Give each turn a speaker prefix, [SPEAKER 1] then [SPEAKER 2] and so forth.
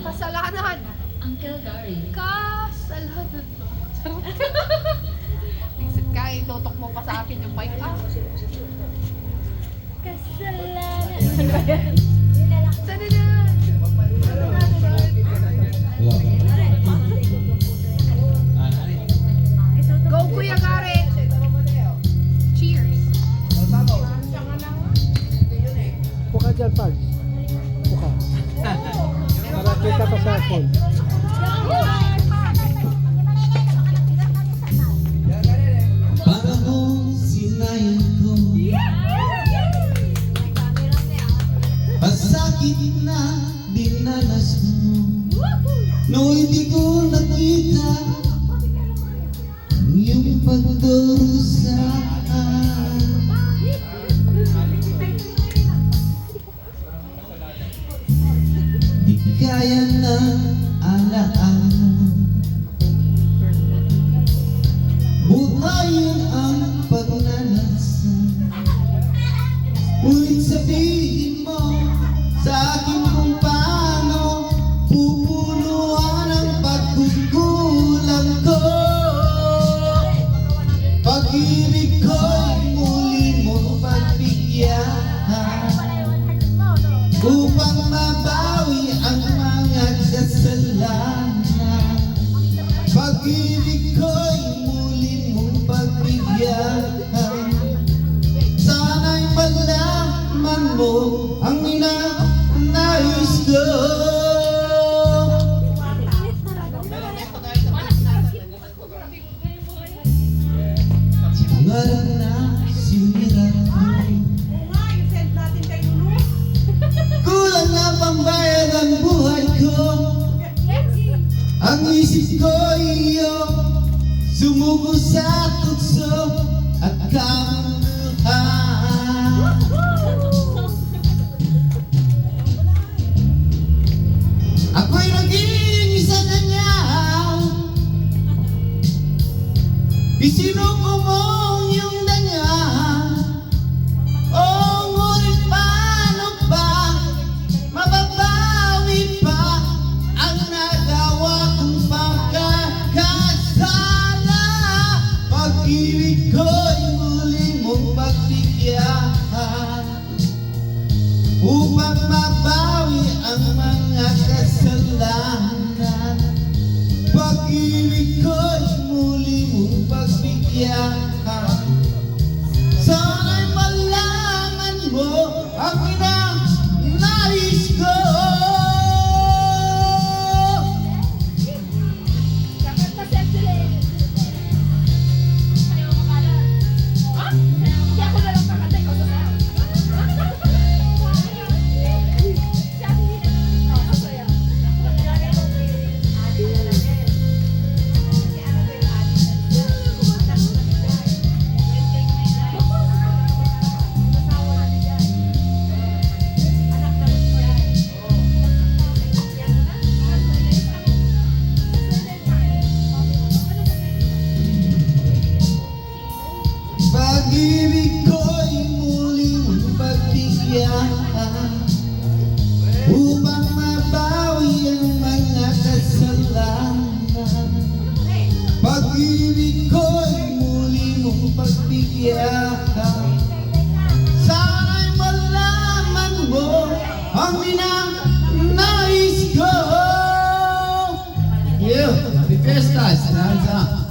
[SPEAKER 1] Kasalanan.
[SPEAKER 2] Uncle Gary.
[SPEAKER 1] Kasalanan. Exit ka, itutok mo pa sa akin yung mic.
[SPEAKER 2] Kasalanan.
[SPEAKER 1] Tadadad! Go, Kuya Gary! Cheers!
[SPEAKER 3] Puka dyan, Pag. Puka. Para kita pa sa phone.
[SPEAKER 4] Para mo sinayin ko, pasakit na dinanas mo. No, hindi ko nakita ang iyong pagdurusa. Di kaya na alaala, buhayin ang pagnanasa. Ngunit sabihin mo sa akin kung paano pupunuan ang pagkukulang ko. Pag-ibig ko'y muli mong pagbigyan upang mabawi ang mga kasalanan. Pag-ibig ko'y muli mong pagbigyan. Sana'y malaman mo ang ninanais ko. Pangarap na sinira ko, kulang na pambayad ang buhay ko. Ang isip ko iyo, sumuko sa tukso at kamuluhan. Ako'y naging isa kanya, isinuko mo yung danya. Oh, ngunit paano ba mababawi pa ang nagawa kong pagkakasala? Pag-ibig ko'y muli mong pagbigyan upang mabawi ang mga kasalanan. Pag-ibig ko'y muli mong pagbigyan. Sana'y malaman mo ang ninanais ko. Pag-ibig ko'y muli mong pagbigyan upang mabawi ang mga kasalanan. Pag-ibig ko'y muli mong pagbigyan. Sana'y malaman mo ang ninanais ko. Happy Fiestas! Salamat.